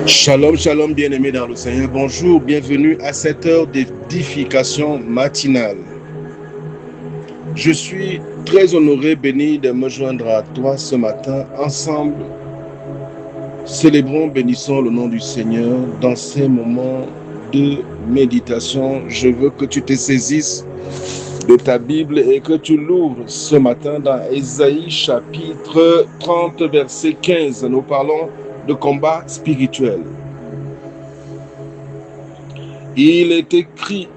Shalom, shalom, bien-aimés dans le Seigneur. Bonjour, bienvenue à cette heure d'édification matinale. Je suis très honoré, béni de me joindre à toi ce matin. Ensemble, célébrons, bénissons le nom du Seigneur dans ces moments de méditation. Je veux que tu te saisisses de ta Bible et que tu l'ouvres ce matin dans Ésaïe chapitre 30, verset 15. Nous parlons de combat spirituel. Il est écrit: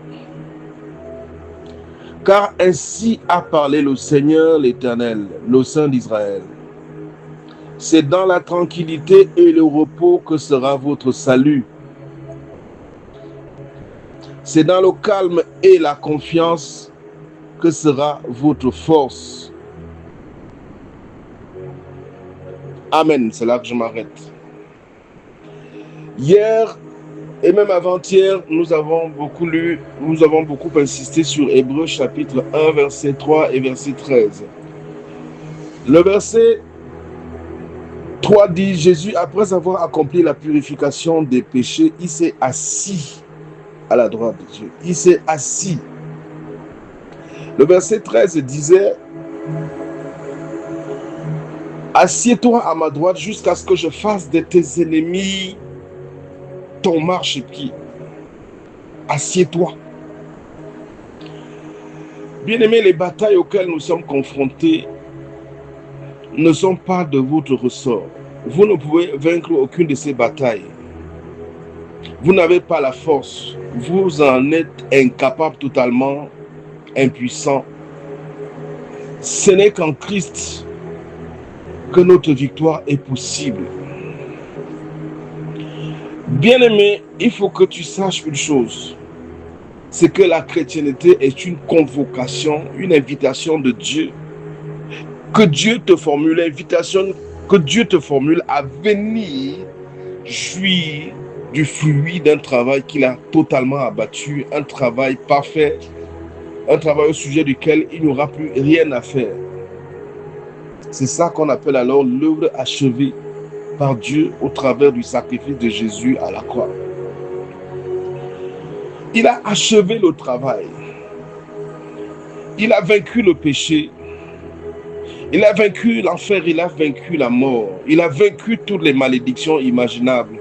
car ainsi a parlé le Seigneur l'Éternel, le Saint d'Israël. C'est dans la tranquillité et le repos que sera votre salut. C'est dans le calme et la confiance que sera votre force. Amen, c'est là que je m'arrête. Hier et même avant-hier, nous avons beaucoup insisté sur Hébreux chapitre 1, verset 3 et verset 13. Le verset 3 dit: Jésus, après avoir accompli la purification des péchés, il s'est assis à la droite de Dieu. Il s'est assis. Le verset 13 disait: assieds-toi à ma droite jusqu'à ce que je fasse de tes ennemis ton marchepied. Assieds-toi. Bien-aimés, les batailles auxquelles nous sommes confrontés ne sont pas de votre ressort. Vous ne pouvez vaincre aucune de ces batailles. Vous n'avez pas la force. Vous en êtes incapable, totalement impuissant. Ce n'est qu'en Christ que notre victoire est possible. Bien-aimé, il faut que tu saches une chose. C'est que la chrétienté est une convocation, une invitation de Dieu. Que Dieu te formule, l'invitation que Dieu te formule à venir jouir du fruit d'un travail qu'il a totalement abattu, un travail parfait, un travail au sujet duquel il n'y aura plus rien à faire. C'est ça qu'on appelle alors l'œuvre achevée par Dieu au travers du sacrifice de Jésus à la croix. Il a achevé le travail. Il a vaincu le péché. Il a vaincu l'enfer, il a vaincu la mort. Il a vaincu toutes les malédictions imaginables.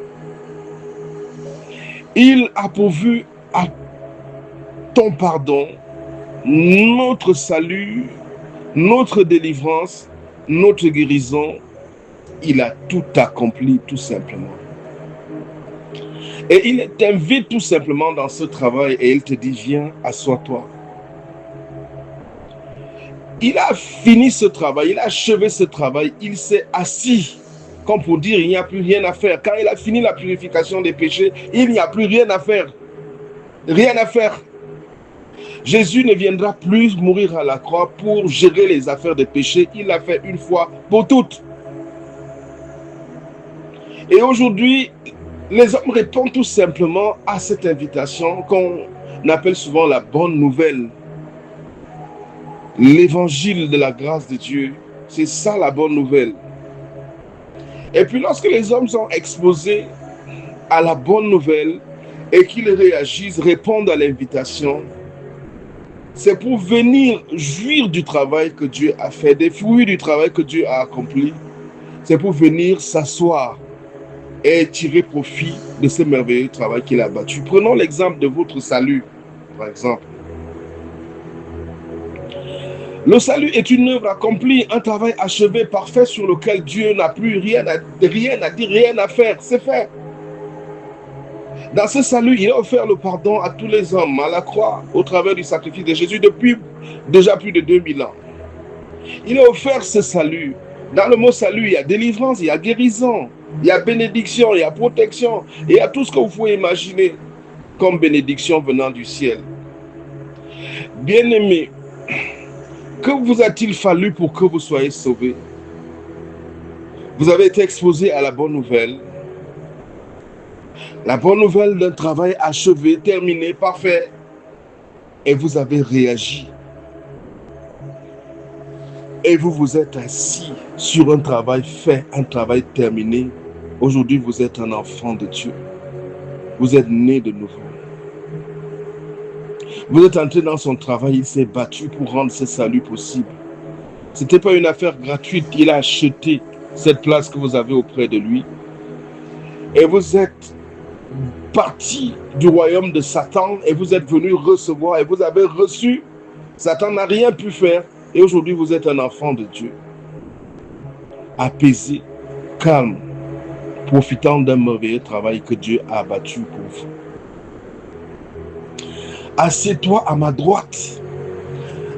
Il a pourvu à ton pardon, notre salut, notre délivrance, notre guérison. Il a tout accompli tout simplement. Et il t'invite tout simplement dans ce travail et il te dit: viens, assois-toi. Il a fini ce travail, il a achevé ce travail, il s'est assis, comme pour dire: il n'y a plus rien à faire. Quand il a fini la purification des péchés, il n'y a plus rien à faire. Rien à faire. Jésus ne viendra plus mourir à la croix pour gérer les affaires des péchés. Il l'a fait une fois pour toutes. Et aujourd'hui, les hommes répondent tout simplement à cette invitation qu'on appelle souvent la bonne nouvelle. L'évangile de la grâce de Dieu, c'est ça la bonne nouvelle. Et puis lorsque les hommes sont exposés à la bonne nouvelle et qu'ils réagissent, répondent à l'invitation, c'est pour venir jouir du travail que Dieu a fait, des fruits du travail que Dieu a accompli. C'est pour venir s'asseoir et tirer profit de ce merveilleux travail qu'il a battu. Prenons l'exemple de votre salut, par exemple. Le salut est une œuvre accomplie, un travail achevé, parfait, sur lequel Dieu n'a plus rien à dire, rien à faire. C'est fait. Dans ce salut, il a offert le pardon à tous les hommes à la croix, au travers du sacrifice de Jésus depuis déjà plus de 2000 ans. Il a offert ce salut. Dans le mot salut, il y a délivrance, il y a guérison, il y a bénédiction, il y a protection, il y a tout ce que vous pouvez imaginer comme bénédiction venant du ciel. Bien-aimés, que vous a-t-il fallu pour que vous soyez sauvés? Vous avez été exposé à la bonne nouvelle. La bonne nouvelle d'un travail achevé, terminé, parfait. Et vous avez réagi. Et vous vous êtes assis sur un travail fait, un travail terminé, Aujourd'hui, vous êtes un enfant de Dieu. Vous êtes né de nouveau. Vous êtes entré dans son travail, il s'est battu pour rendre ce salut possible. Ce n'était pas une affaire gratuite, il a acheté cette place que vous avez auprès de lui. Et vous êtes parti du royaume de Satan et vous êtes venu recevoir et vous avez reçu. Satan n'a rien pu faire et aujourd'hui vous êtes un enfant de Dieu. Apaisé, calme, profitant d'un merveilleux travail que Dieu a abattu pour vous. Assieds-toi à ma droite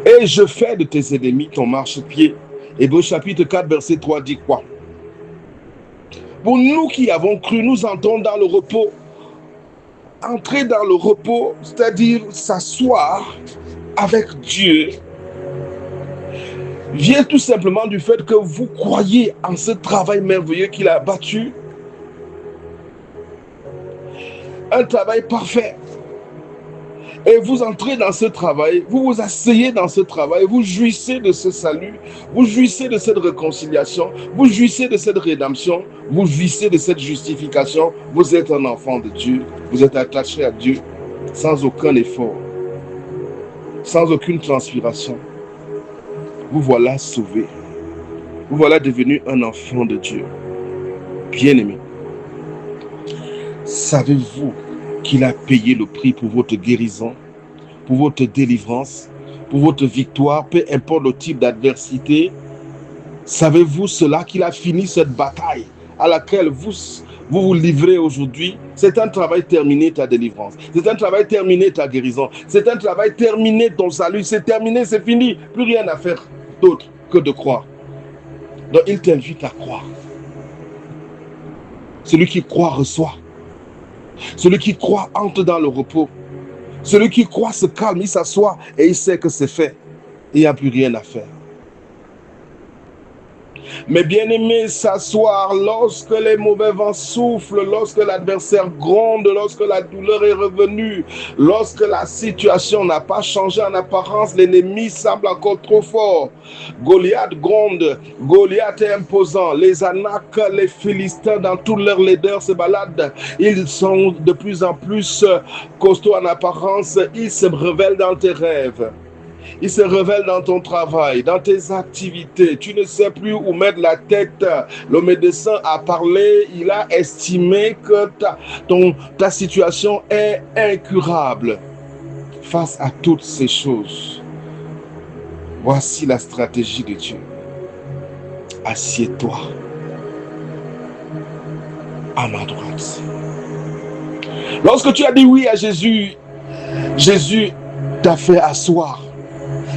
et je fais de tes ennemis ton marchepied. Hébreux chapitre 4 verset 3 dit quoi? Pour nous qui avons cru, nous entrons dans le repos. Entrer dans le repos, c'est-à-dire s'asseoir avec Dieu, vient tout simplement du fait que vous croyez en ce travail merveilleux qu'il a abattu. Un travail parfait. Et vous entrez dans ce travail, vous vous asseyez dans ce travail, vous jouissez de ce salut, vous jouissez de cette réconciliation, vous jouissez de cette rédemption, vous jouissez de cette justification. Vous êtes un enfant de Dieu, vous êtes attaché à Dieu sans aucun effort, sans aucune transpiration. Vous voilà sauvé. Vous voilà devenu un enfant de Dieu. Bien-aimé, savez-vous qu'il a payé le prix pour votre guérison, pour votre délivrance, pour votre victoire, peu importe le type d'adversité? Savez-vous cela, qu'il a fini cette bataille à laquelle vous livrez aujourd'hui? C'est un travail terminé, ta délivrance. C'est un travail terminé, ta guérison. C'est un travail terminé, ton salut. C'est terminé, c'est fini. Plus rien à faire d'autre que de croire. Donc il t'invite à croire. Celui qui croit reçoit. Celui qui croit entre dans le repos. Celui qui croit se calme, il s'assoit et il sait que c'est fait. Il n'y a plus rien à faire. Mais bien aimé, s'asseoir lorsque les mauvais vents soufflent, lorsque l'adversaire gronde, lorsque la douleur est revenue, lorsque la situation n'a pas changé en apparence, l'ennemi semble encore trop fort. Goliath gronde, Goliath est imposant, les Anaques, les Philistins dans toute leur laideur se baladent, ils sont de plus en plus costauds en apparence, ils se révèlent dans tes rêves. Il se révèle dans ton travail, dans tes activités. Tu ne sais plus où mettre la tête. Le médecin a parlé, il a estimé que ta situation est incurable. Face à toutes ces choses, voici la stratégie de Dieu. Assieds-toi à ma droite. Lorsque tu as dit oui à Jésus, Jésus t'a fait asseoir.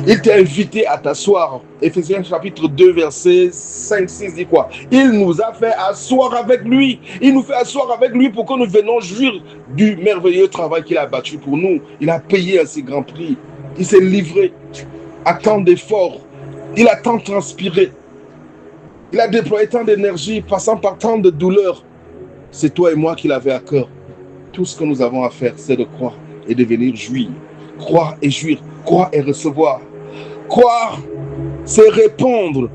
Il t'a invité à t'asseoir. Éphésiens chapitre 2, verset 5-6 dit quoi? Il nous a fait asseoir avec lui. Il nous fait asseoir avec lui pour que nous venions jouir du merveilleux travail qu'il a abattu pour nous. Il a payé un si grand prix. Il s'est livré à tant d'efforts. Il a tant transpiré. Il a déployé tant d'énergie, passant par tant de douleurs. C'est toi et moi qui l'avais à cœur. Tout ce que nous avons à faire, c'est de croire et de venir jouir. Croire et jouir. Croire et recevoir. Croire, c'est répondre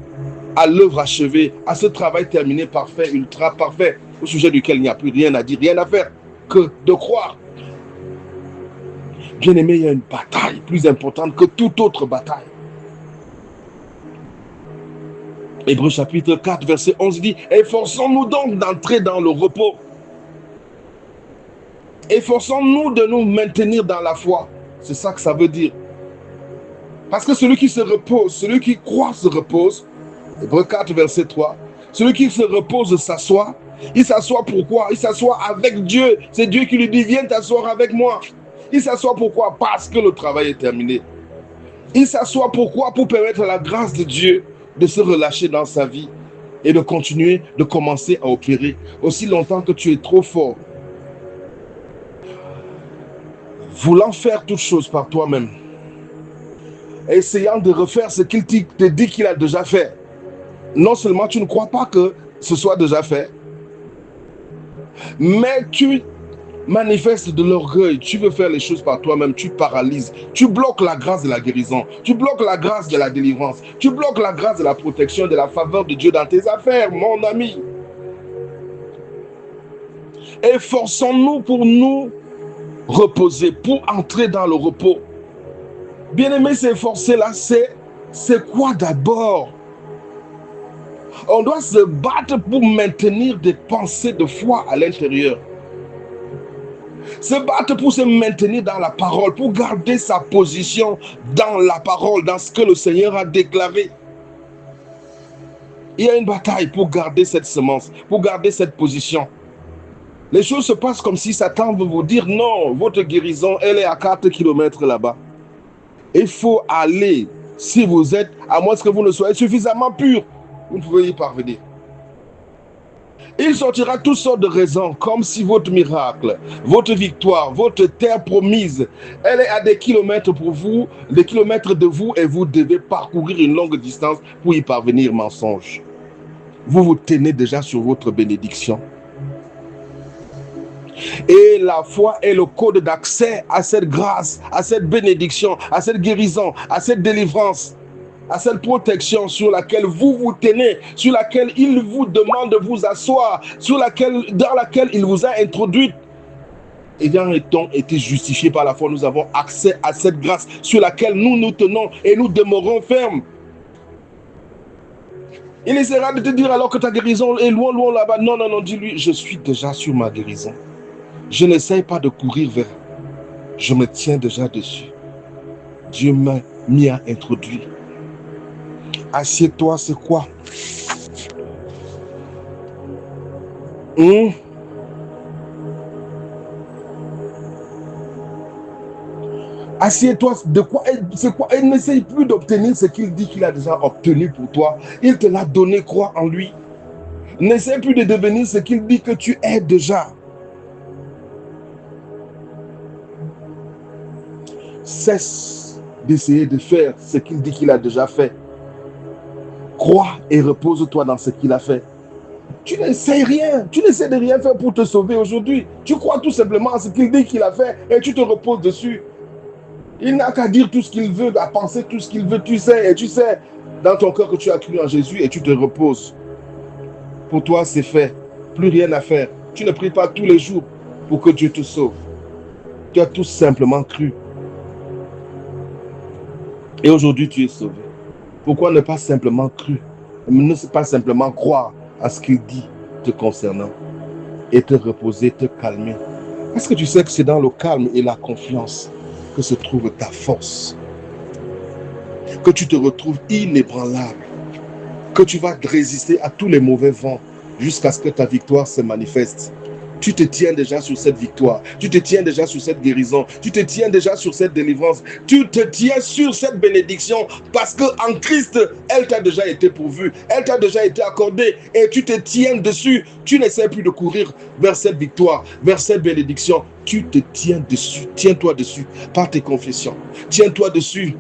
à l'œuvre achevée, à ce travail terminé, parfait, ultra parfait, au sujet duquel il n'y a plus rien à dire, rien à faire que de croire. Bien aimé, il y a une bataille plus importante que toute autre bataille. Hébreux chapitre 4, verset 11 dit: efforçons-nous donc d'entrer dans le repos. Efforçons-nous de nous maintenir dans la foi. C'est ça que ça veut dire. Parce que celui qui se repose, celui qui croit se repose. Hébreux 4, verset 3. Celui qui se repose s'assoit. Il s'assoit pourquoi? Il s'assoit avec Dieu. C'est Dieu qui lui dit: viens t'asseoir avec moi. Il s'assoit pourquoi? Parce que le travail est terminé. Il s'assoit pourquoi? Pour permettre à la grâce de Dieu de se relâcher dans sa vie et de continuer, de commencer à opérer. Aussi longtemps que tu es trop fort, voulant faire toutes choses par toi-même, essayant de refaire ce qu'il te dit qu'il a déjà fait. Non seulement tu ne crois pas que ce soit déjà fait, mais tu manifestes de l'orgueil. Tu veux faire les choses par toi-même, tu paralyses. Tu bloques la grâce de la guérison. Tu bloques la grâce de la délivrance. Tu bloques la grâce de la protection, de la faveur de Dieu dans tes affaires, mon ami. Efforçons-nous pour nous reposer, pour entrer dans le repos. Bien-aimé, s'efforcer là, c'est quoi d'abord? On doit se battre pour maintenir des pensées de foi à l'intérieur. Se battre pour se maintenir dans la parole, pour garder sa position dans la parole, dans ce que le Seigneur a déclaré. Il y a une bataille pour garder cette semence, pour garder cette position. Les choses se passent comme si Satan veut vous dire non, votre guérison, elle est à 4 km là-bas. Il faut aller, si vous êtes, à moins que vous ne soyez suffisamment pur, vous ne pouvez y parvenir. Il sortira toutes sortes de raisons, comme si votre miracle, votre victoire, votre terre promise, elle est à des kilomètres pour vous, des kilomètres de vous, et vous devez parcourir une longue distance pour y parvenir, mensonge. Vous vous tenez déjà sur votre bénédiction. Et la foi est le code d'accès à cette grâce, à cette bénédiction, à cette guérison, à cette délivrance, à cette protection sur laquelle vous vous tenez, sur laquelle il vous demande de vous asseoir, dans laquelle il vous a introduit. Ayant été justifiés par la foi, nous avons accès à cette grâce sur laquelle nous nous tenons et nous demeurons fermes. Il essaiera de te dire alors que ta guérison est loin, loin là-bas. Non, non, non, dis-lui, je suis déjà sur ma guérison. Je n'essaye pas de courir vers. Je me tiens déjà dessus. Dieu m'y a introduit. Assieds-toi, c'est quoi? Assieds-toi, de quoi? C'est quoi? Il n'essaye plus d'obtenir ce qu'il dit qu'il a déjà obtenu pour toi. Il te l'a donné, crois en lui. N'essaie plus de devenir ce qu'il dit que tu es déjà. Cesse d'essayer de faire ce qu'il dit qu'il a déjà fait. Crois et repose-toi dans ce qu'il a fait. Tu n'essaies rien. Tu n'essaies de rien faire pour te sauver aujourd'hui. Tu crois tout simplement à ce qu'il dit qu'il a fait et tu te reposes dessus. Il n'a qu'à dire tout ce qu'il veut, à penser tout ce qu'il veut. Tu sais, et tu sais dans ton cœur que tu as cru en Jésus et tu te reposes. Pour toi, c'est fait. Plus rien à faire. Tu ne pries pas tous les jours pour que Dieu te sauve. Tu as tout simplement cru. Et aujourd'hui, tu es sauvé. Pourquoi ne pas simplement cru, ne pas simplement croire à ce qu'il dit te concernant et te reposer, te calmer? Parce que tu sais que c'est dans le calme et la confiance que se trouve ta force. Que tu te retrouves inébranlable. Que tu vas résister à tous les mauvais vents jusqu'à ce que ta victoire se manifeste. Tu te tiens déjà sur cette victoire. Tu te tiens déjà sur cette guérison. Tu te tiens déjà sur cette délivrance. Tu te tiens sur cette bénédiction parce qu'en Christ, elle t'a déjà été pourvue. Elle t'a déjà été accordée et tu te tiens dessus. Tu n'essaies plus de courir vers cette victoire, vers cette bénédiction. Tu te tiens dessus. Tiens-toi dessus par tes confessions. Tiens-toi dessus.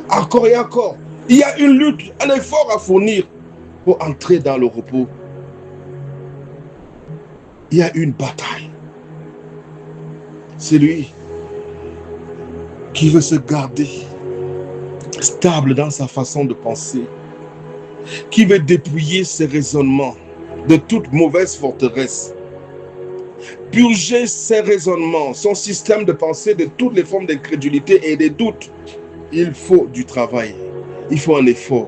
Encore et encore. Il y a une lutte, un effort à fournir pour entrer dans le repos. Il y a une bataille. C'est lui qui veut se garder stable dans sa façon de penser, qui veut dépouiller ses raisonnements de toute mauvaise forteresse, purger ses raisonnements, son système de pensée de toutes les formes d'incrédulité et des doutes. Il faut du travail, il faut un effort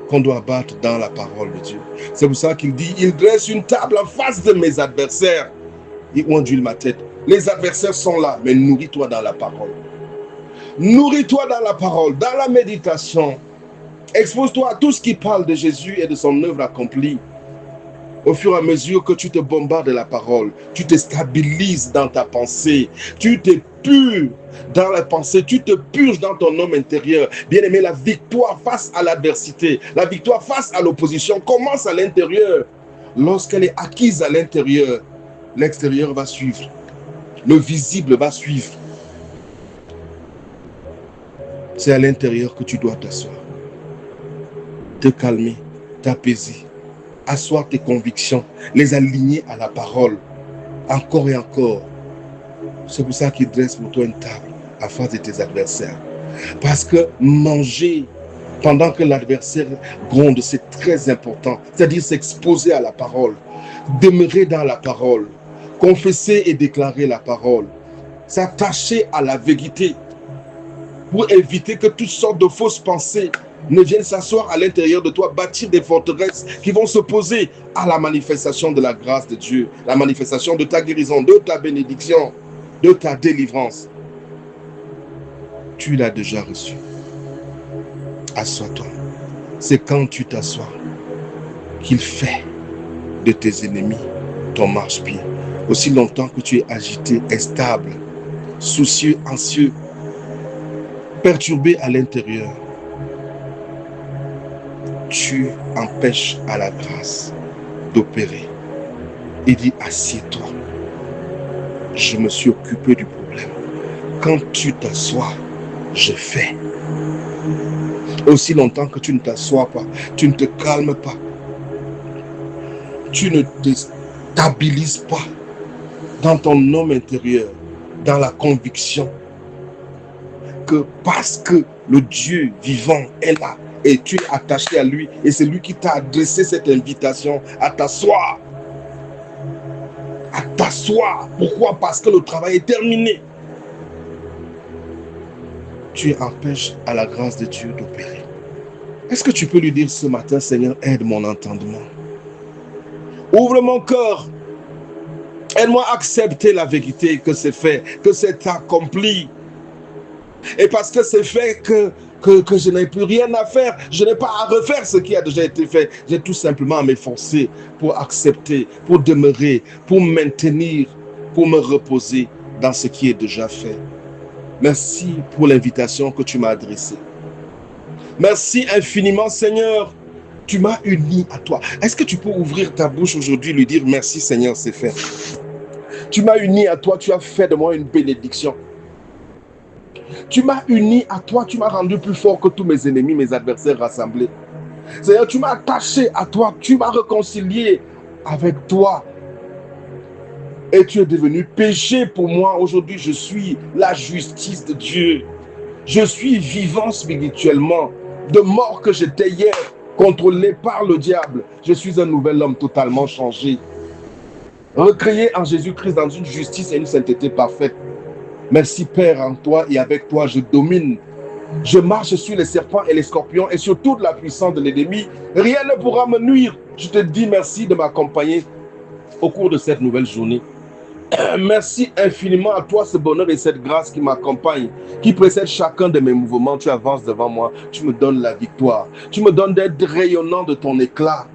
qu'on doit battre dans la parole de Dieu. C'est pour ça qu'il dit, il dresse une table en face de mes adversaires. Il ondule ma tête. Les adversaires sont là, mais nourris-toi dans la parole. Nourris-toi dans la parole, dans la méditation. Expose-toi à tout ce qui parle de Jésus et de son œuvre accomplie. Au fur et à mesure que tu te bombardes de la parole, tu te stabilises dans ta pensée, tu te pures dans la pensée, tu te purges dans ton homme intérieur. Bien-aimé, la victoire face à l'adversité, la victoire face à l'opposition commence à l'intérieur. Lorsqu'elle est acquise à l'intérieur, l'extérieur va suivre. Le visible va suivre. C'est à l'intérieur que tu dois t'asseoir. Te calmer, t'apaiser. Asseoir tes convictions, les aligner à la parole, encore et encore. C'est pour ça qu'il dresse pour toi une table en face de tes adversaires. Parce que manger pendant que l'adversaire gronde, c'est très important. C'est-à-dire s'exposer à la parole, demeurer dans la parole, confesser et déclarer la parole, s'attacher à la vérité pour éviter que toutes sortes de fausses pensées ne viennent s'asseoir à l'intérieur de toi, bâtir des forteresses qui vont s'opposer à la manifestation de la grâce de Dieu, la manifestation de ta guérison, de ta bénédiction, de ta délivrance. Tu l'as déjà reçu. Assois-toi. C'est quand tu t'assois qu'il fait de tes ennemis ton marchepied. Aussi longtemps que tu es agité, instable, soucieux, anxieux, perturbé à l'intérieur, tu empêches à la grâce d'opérer. Et dis, assieds-toi. Je me suis occupé du problème. Quand tu t'assois, je fais. Aussi longtemps que tu ne t'assois pas, tu ne te calmes pas, tu ne te stabilises pas dans ton homme intérieur, dans la conviction que parce que le Dieu vivant est là et tu es attaché à lui et c'est lui qui t'a adressé cette invitation à t'asseoir. À t'asseoir. Pourquoi? Parce que le travail est terminé. Tu empêches à la grâce de Dieu d'opérer. Est-ce que tu peux lui dire ce matin, Seigneur, aide mon entendement. Ouvre mon cœur. Aide-moi à accepter la vérité que c'est fait, que c'est accompli. Et parce que c'est fait que je n'ai plus rien à faire, je n'ai pas à refaire ce qui a déjà été fait. J'ai tout simplement à m'efforcer pour accepter, pour demeurer, pour maintenir, pour me reposer dans ce qui est déjà fait. Merci pour l'invitation que tu m'as adressée. Merci infiniment, Seigneur. Tu m'as uni à toi. Est-ce que tu peux ouvrir ta bouche aujourd'hui et lui dire merci, Seigneur, c'est fait. Tu m'as uni à toi, tu as fait de moi une bénédiction. Tu m'as uni à toi, tu m'as rendu plus fort que tous mes ennemis, mes adversaires rassemblés. Seigneur, tu m'as attaché à toi, tu m'as réconcilié avec toi. Et tu es devenu péché pour moi. Aujourd'hui, je suis la justice de Dieu. Je suis vivant spirituellement. De mort que j'étais hier, contrôlé par le diable. Je suis un nouvel homme totalement changé. Recréé en Jésus-Christ dans une justice et une sainteté parfaite. Merci Père, en toi et avec toi, je domine. Je marche sur les serpents et les scorpions et sur toute la puissance de l'ennemi. Rien ne pourra me nuire. Je te dis merci de m'accompagner au cours de cette nouvelle journée. Merci infiniment à toi, ce bonheur et cette grâce qui m'accompagne, qui précède chacun de mes mouvements. Tu avances devant moi, tu me donnes la victoire. Tu me donnes d'être rayonnant de ton éclat.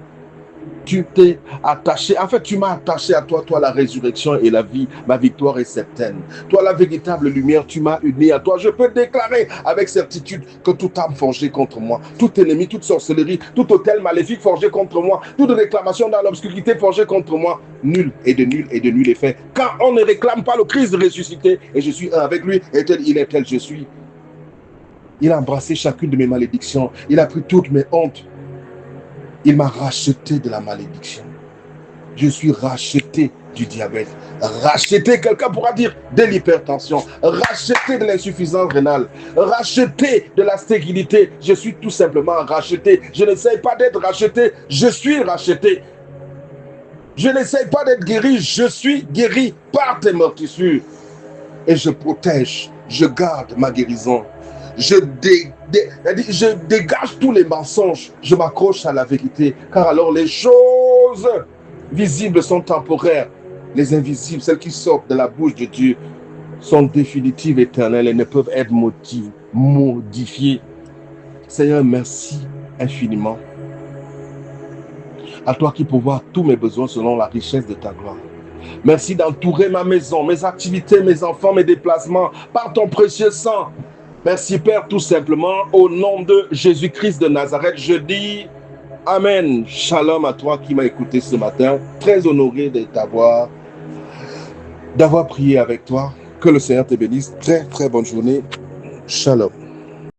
Tu t'es attaché, en fait tu m'as attaché à toi, toi la résurrection et la vie, ma victoire est certaine. Toi la véritable lumière, tu m'as uni à toi. Je peux déclarer avec certitude que toute âme forgée contre moi, tout ennemi, toute sorcellerie, tout autel maléfique forgé contre moi, toute réclamation dans l'obscurité forgée contre moi, nul et de nul est fait. Quand on ne réclame pas le Christ ressuscité, et je suis un avec lui, et tel il est, tel je suis. Il a embrassé chacune de mes malédictions, il a pris toutes mes hontes. Il m'a racheté de la malédiction. Je suis racheté du diabète. Racheté, quelqu'un pourra dire, de l'hypertension. Racheté de l'insuffisance rénale. Racheté de la stérilité. Je suis tout simplement racheté. Je n'essaye pas d'être racheté. Je suis racheté. Je n'essaye pas d'être guéri. Je suis guéri par tes meurtrissures. Et je protège, je garde ma guérison. Je dégage tous les mensonges, je m'accroche à la vérité, car alors les choses visibles sont temporaires, les invisibles, celles qui sortent de la bouche de Dieu, sont définitives, éternelles et ne peuvent être modifiées. Seigneur, merci infiniment. À toi qui pourvois tous mes besoins selon la richesse de ta gloire. Merci d'entourer ma maison, mes activités, mes enfants, mes déplacements par ton précieux sang. Merci Père, tout simplement, au nom de Jésus-Christ de Nazareth, je dis Amen. Shalom à toi qui m'as écouté ce matin. Très honoré d'avoir prié avec toi. Que le Seigneur te bénisse. Très, très bonne journée. Shalom.